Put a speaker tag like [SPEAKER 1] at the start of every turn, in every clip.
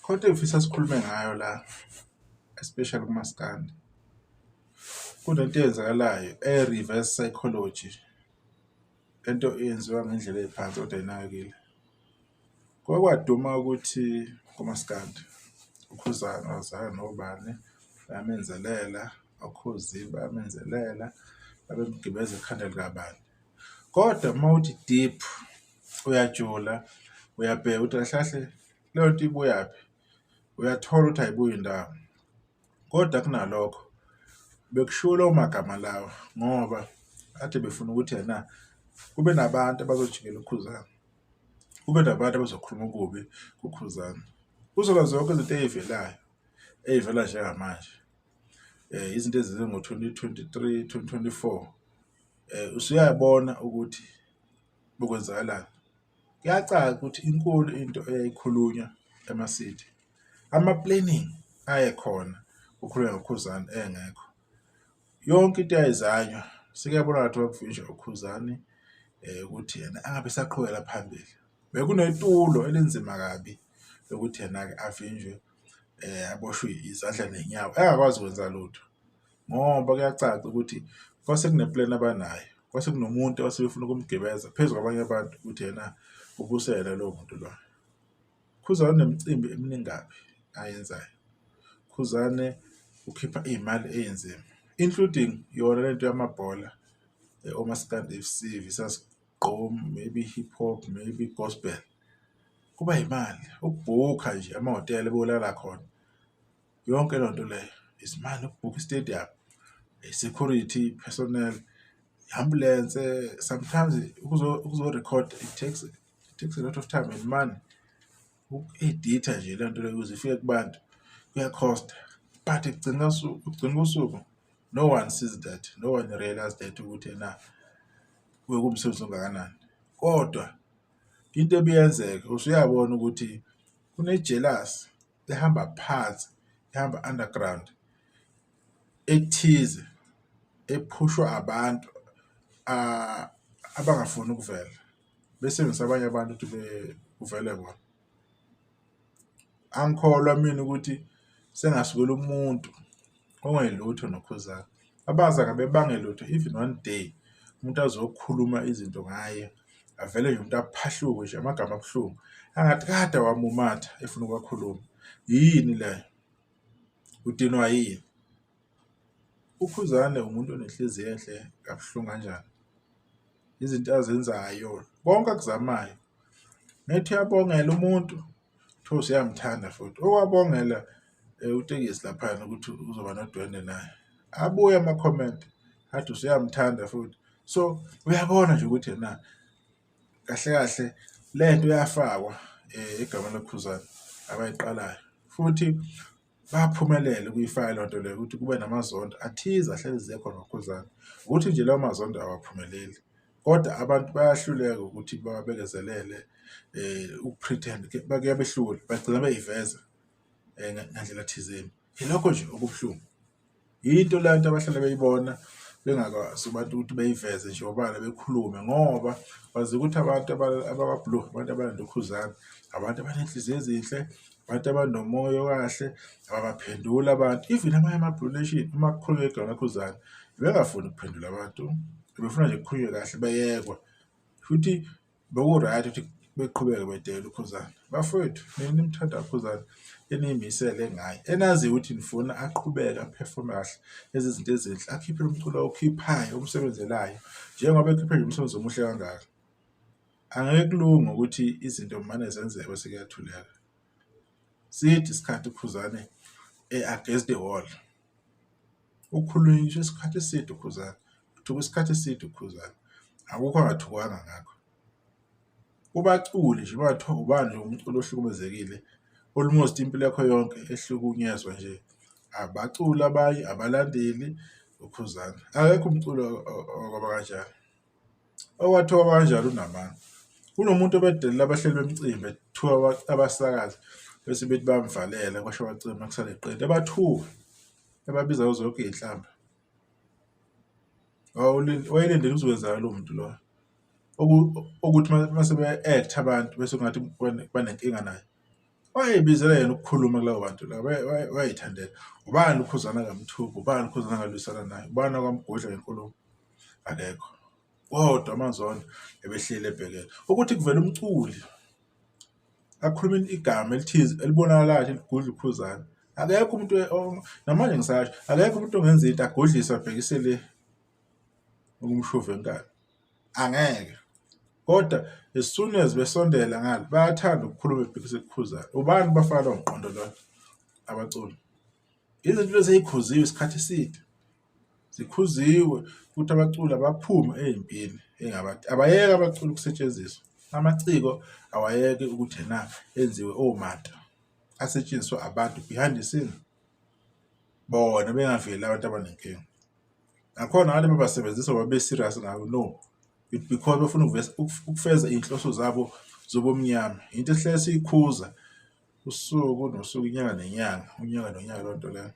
[SPEAKER 1] Kodwa ngifisa sikhulume ngayo la, especially kumaskandi. Kunento eyenzakalayo reverse psychology. Lento eyenziwa ngendlela ephansi kodwa ayinakekile. Kwaduma ukuthi kumaskandi ukhuzana wazana nobani bayamenzelela, akhuzi bayamenzelela, babemgibeza ekhanda likabani. Kodwa mawuthi deep uyajula, uyabheka ukuthi kahle leyo nto ibuyaphi, uyathola ukuthi ayibuyi indawo. Kodwa kunalokho bekushiwo lawo magama lawo ngoba ade befuna ukuthi kube nabantu abazojikela ukhuzana, kube nabantu abazokhuluma okubi kukhuzana. Kuzoba zonke izinto ey'vela njengamanje, izinto ezenziwe ngo-2023, 2024, usuyabona ukuthi bekwenzakalani. Kuyacaca ukuthi inkulu into eyayikhulunywa ema-city. Ama-planning ayekhona ukukhulunywa ngokhuzane engekho. Yonke into eyayizanywa sekuyabona ngathi wakuvinjwa ukhuzane ukuthi yena angabe esaqhubekela phambili. Bekunetulo elinzima kabi lokuthi yena-ke avinjwe, aboshwe izandla ney'nyawo, engakwazi ukwenza lutho. Ngoba kuyacaca ukuthi kwase kune-plan abanayo, kwase kunomuntu abasebefuna ukumgibeza phezu kwabanye abantu ukuthi yena ubusele lowo muntu loyo. Khuzane unemicimbi eminingi kabi ayenzayo. Khuzane ukhipha iy'mali ey'nzima, including yona lento yamabhola, omaskandi FC versus Gqom, maybe hip hop, maybe gospel. Kuba yimali, ukubhukha nje amahhotela bewolala khona. Yonke leyo nto leyo isimali, ukubhukha i-stadium, security personnel, ambulance. Sometimes ukuzo-record it takes a lot of time and money. Uku-editha nje lento leyo ukuze ifike kubantu kuya-costa. But ekugcina kosuku no one sees that, no one realizes that ukuthi kuye kumsebenzi ongakanani. Kodwa into ebiyenzeka usuyabona ukuthi kune-jealous ehamba phansi, ehamba underground, ethize, ephushwa abantu abangafuni ukuvela, besebenzisa abanye abantu ukuthi kuvele bona. Angikholwa mina ukuthi sengasukela umuntu ongelutho nokhuzana abaza bebange lutho, even one day umuntu azokhuluma izinto ngaye, avele nje umuntu aphahluke nje amagama abuhlungu angathi kade wamumatha efuna ukwakhuluma. Yini le? Udinwa yini? Ukhuzane umuntu onenhliziyo enhle kabuhlungu kanjani. Izinto azenzayo, konke akuzamayo. Nethi uyabongela umuntu, kuthiwa usuyamthanda futhi. Okwabongela utekisi laphana ukuthi uzoba nodwendwe naye. Abuye ama-comment athi usuyamthanda futhi. So uyabona nje ukuthi kahle kahle lento yafakwa egameni lokhuzane abayiqalayo. Futhi baphumelela ukuyifaka leyo nto leyo ukuthi kube namazondo athize ahlale zikhona ngokhuzane. Ukuthi nje lawo mazondo awaphumeleli, kodwa abantu bayahluleka ukuthi bawabekezelele, ukupretend bakuya behlule, bagcina beyiveza ngendlela thizeni. Yilokho nje okubuhlungu. Yinto le nto abahlala beyibona bengakwazi abantu ukuthi beyiveze nje obala bekhulume ngoba bazi ukuthi abantu abaka-blue, abantu abalanda ukhuzane, abantu abanenhliziyo ezinhle, abantu abanomoya okahle, ababaphendula abantu. Even amanye ama-Blue Nation uma kukhulunywa igama lokhuzane bengafuni ukuphendula abantu, befuna nje kukhulunywe kahle beyekwa. Futhi beku-right ukuthi beqhubeke bedela ukhuzane. Bafowethu nina nimthanda ukhuzane, eniyimisele ngayo, enaziyo ukuthi nifuna aqhubeke aphefome kahle lezi zinto ezinhle, akhiphe umculo awukhiphayo omsebenzelayo njengoba ekhiphe nje umsebenzi omuhle kangaka. Angeke kulunge ukuthi izinto mane zenzeka bese kuyathuleka. Sithi isikhathi ukhuzane against the wall, ukhulunyiswa isikhathi eside ukhuzane, uthuka isikhathi eside ukhuzane, akukho angathukanga ngakho. Ubaculi nje bathiwa ubani nje umculo ohlukumezekile, almost impilo yakho yonke ehlukunyezwa nje abaculi abanye, abalandeli ukhuzane. Akekho umculo okwaba kanjalo. Okwathiwa kanjalo unamanga. Kunomuntu obedelela abahleli bemicimbi ethiwa abasakazi bese bethi bamvalela kwasho abacimbi kusale eqede abathuka ebabiza kuzo zonke iy'nhlamba. Wayelindele ukuzokwenzayo lo muntu lo, ukuthi mase be-act abantu bese kungathi banenkinga naye. wayebizela yena ukukhuluma kulabo bantu la wayithandela. Ubani ukhuzana kaMthuphu, ubani ukhuzana kalwisana naye, ubani akwamgudla ngenkulumo, akekho. Kodwa amazondo ebehleli ebhekele ukuthi kuvela umculi akhuluma igama elithize elibonakalayo ligudla ukhuzana. Akekho umuntu namanje ngisasho, akekho umuntu ongenza into agudlise abhekise le ukumshuva enkani. Angeke. Kodwa as soon as besondela ngalo bayathanda ukukhuluma ebhekise kukhuzana. Ubani bafana nomqondo lo abaculi? Izinto lezi ezikhuziwe isikhathi eside. Zikhuziwe ukuthi abaculi abaphume ezimpini engabantu. Abayeke abaculi ukusetshenziswa. Amaciko awayeke ukuthi enziwe omata asetshenziswa abantu behind the scene. Bona bengaveli abantu abanenkinga. Nakhona ngale babasebenzisa babe serious ngayo no. It because bafuna ukufeza inhloso zabo zobomnyama. Into esihlele siyikhuza usuku nosuku, inyanga nenyanga, unyaka nonyaka lonto leyo.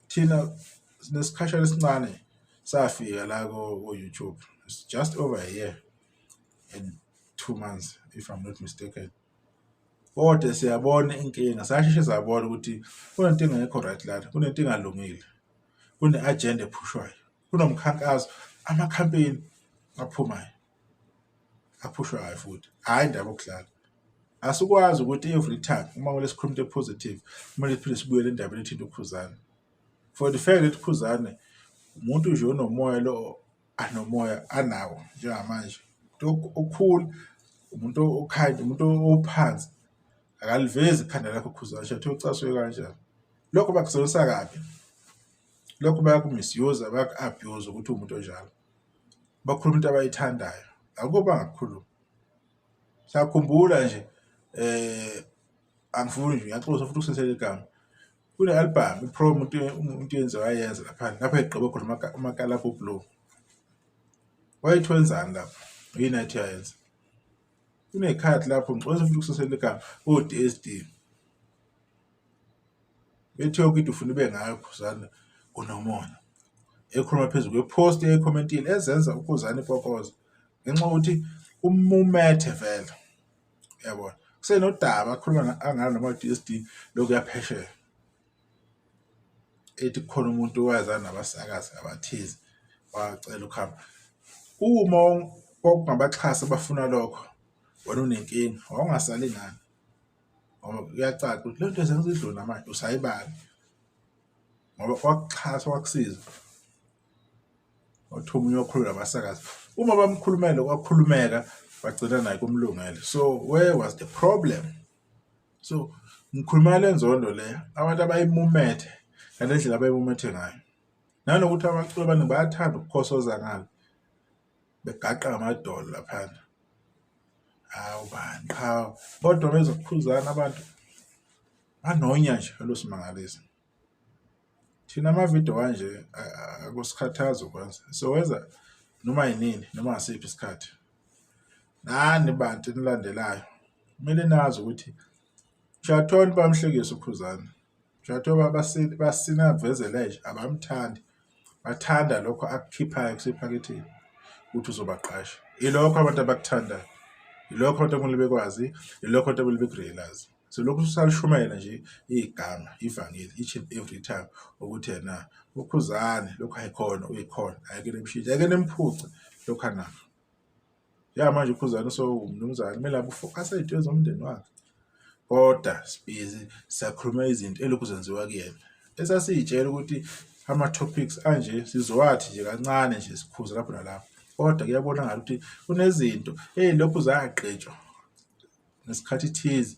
[SPEAKER 1] Thina sinesikhashana esincane safika la ko YouTube. It's just over a year and 2 months if I'm not mistaken. Kodwa siyabona inkinga, sasheshe sabona ukuthi kunento engekho right la, kunento engalungile. Kune-agenda ephushwayo. Kunomkhankaso, ama-campaign aphumayo. Aphushwayo futhi. Hayi indaba yokudlala. Asikwazi ukuthi every time uma kumele sikhulume into positive, kumele siphinde sibuyele endabeni ethinta ukhuzana. For the fact that ukhuzane umuntu nje onomoya lo anomoya anawo njengamanje. Okukhulu umuntu okind, umuntu ophansi. Akalivezi ikhanda lakho ukhuzana, shathi ucaswe kanjani. Lokho bakusebenzisa kabi. Lokho bayakumisuse, bayaku-abuse ukuthi umuntu onjalo. Bakhuluma into abayithandayo. Akukho bangakukhuluma. Sakhumbula nje angifuni nje ngiyaqosa futhi ukusensela igama. Kule album ipromo umuntu yenze wayenza lapha egqibe khona umakala blue. Wayithwenzani lapha? Yini athi yayenza? Kunekhathi lapho ngixolisa futhi ukusensela igama o-DSD. Bethi yonke into ufuna ibe ngayo ukhuzana unomona. Ekhuluma phezulu kwepost eyicommentile ezenza ukhuzana ipokoza. Ngenxa ukuthi umumethe vele. Yabona. Kusenodaba akhuluma angalo noma DSD lokuyaphesheya. Ethi khona umuntu owazana nabasakazi abathize wacela ukuhamba. Uma okungabaxhasa bafuna lokho, wena unenkinga, awungasali ngani. Ngoba kuyacaca ukuthi lento ezenza idlula namanje usayibala. Ngoba kwakuxhasa kwakusiza. Wathuma uyokhulula abasakazi. Uma bamkhulumela kwakhulumeka bagcina naye kumlungele. So where was the problem? So ngikhuluma lenzondo le abantu abayimumethe ngalendlela abayimumethe ngayo. Nanokuthi abaculi abaningi bayathanda ukukhosoza ngalo. Begaqa amadolo lapha. Awubani cha. Kodwa bezokukhuzana abantu anonya nje losimangalisa. Thina ama-video kanje akusikhathazi ukwenza. So wenza noma yinini noma ngasiphi isikhathi. Nani bantu nilandelayo. Kumele nazi ukuthi Shathoni bamhlekisa ukhuzana. Shathoni basina vezele nje abamthandi. Bathanda lokho akukhiphayo kusephaketheni ukuthi uzobaqasha. Ilokho abantu abakuthandayo. Ilokho abantu okumele bekwazi, ilokho abantu okumele bekurealize. So lokhu usalishumela nje igama ivangeli each and every time ukuthi yena ukhuzane lokho ayikhona uyikhona ayike nemshintsha ayike nemphuce lokho anakho. Ya manje ukhuzane so umnumzane kumele abufocus ezintweni zomndeni wakhe. Kodwa busy sakhuluma izinto elokhu zenziwa kuyena. Esasiyitshela ukuthi ama topics anje sizowathi nje kancane nje sikhuza lapho nalapho. Kodwa kuyabona ngathi kunezinto lokhu zayaqetshwa nesikhathi thize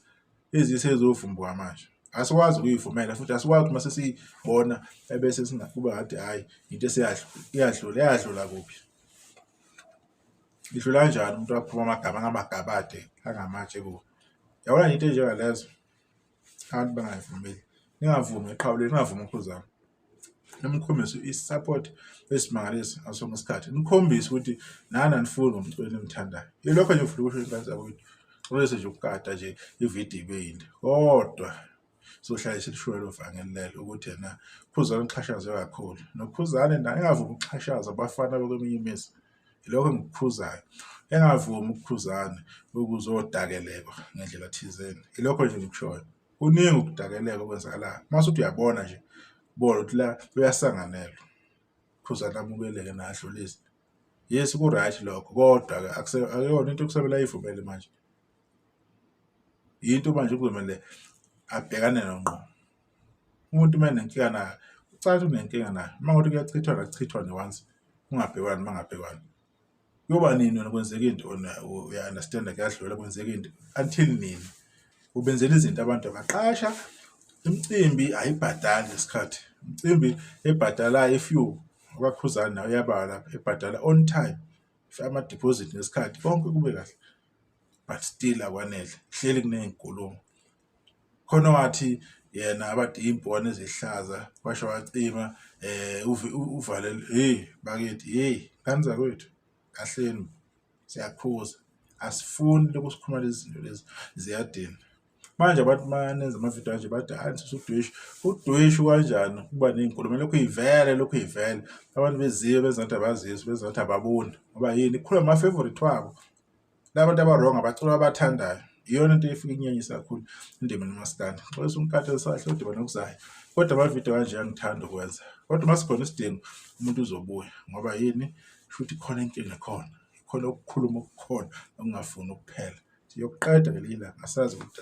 [SPEAKER 1] ezisezovumbwa manje. Asikwazi ukuyivumela futhi asikwazi ukuthi mase siyibona ebese singakuba ngathi hayi into iyadlula kuphi. Idlula kanjani umuntu aphuma amagama ngamagabade angamatshe ku. Yabona into njengalezo abantu bangayivumeli. Ningavumi eqhawuleni, ningavumi ukhuzana. Nimkhombise isupport esimangalisa asonke isikhathi. Nikhombise ukuthi nana nifuni ngomculi nimthandayo. Yilokho nje ufuna ukusho inkathi ukuthi bese nje ukukata nje ivideo ibeyinde. Kodwa sohlala silishwela uvangeli lelo ukuthi yena ukhuzana uxhashazwe kakhulu. Nokhuzane naye engavumi ukuxhashaza abafana bekweminye imizi. ilokho engikuphuzayo. Engavumi ukuphuzana ukuzodakelekwa ngendlela thizeni. Ilokho nje ngikushoyo. Kuningi ukudakeleka okwenzakalayo. Masuthi uyabona nje, bona ukuthi la uyasanganelwa. Phuzana amukeleke nadlulise. Yes, ku-right lokho, kodwa-ke akuyona into okusabela ayivumele manje. Yinto manje kuzomele abhekane nongqo. Umuntu uma enenkinga nayo, ucathi unenkinga nayo. Uma ngokuthi kuyachithwana, kuchithwane once, ungabhekani mangabhekani. Kuyoba nini wena kwenzeka into uya-understand-a kuyadlula kwenzeka into until nini? Ubenzela izinto abantu abaqasha, imicimbi ayibhadali ngesikhathi. Imicimbi ebhadalayo if you abakhuzani nawe uyabala lapha ebhadala on time. If ama-deposit ngesikhathi konke kube kahle. But still akwanele. Kuhleli kuney'nkulumo. Khona wathi yena abade iy'mpone ezihlaza washo wacima uvalele bakithi ngani zakwethu kahleni siyakhuza asifuni lokhu sikhuluma lezi zinto lezi ziyadina. Manje abantu manenza amavidiyo kanje bathi udweshu kanjani kuba ney'nkulumo lokhu ivele abantu beziwe benza ngathi abazizwa benza ngathi ababoni ngoba yini kukhuluma ama-favorite wabo labantu abarong abaculi abathandayo. Iyona into efika inyenyisa kakhulu indimeni uMaskandi. Xolisa umkhathi esahle udibana nokuzayo. Kodwa amavidiyo kanje angithanda ukwenza. Kodwa uma sikhona isidingo umuntu uzobuya ngoba yini shuthi khona inkinga khona. Khona ukukhuluma okukhona okungafuni ukuphela. Siyokuqeda ngelinye ilanga asazi ukuthi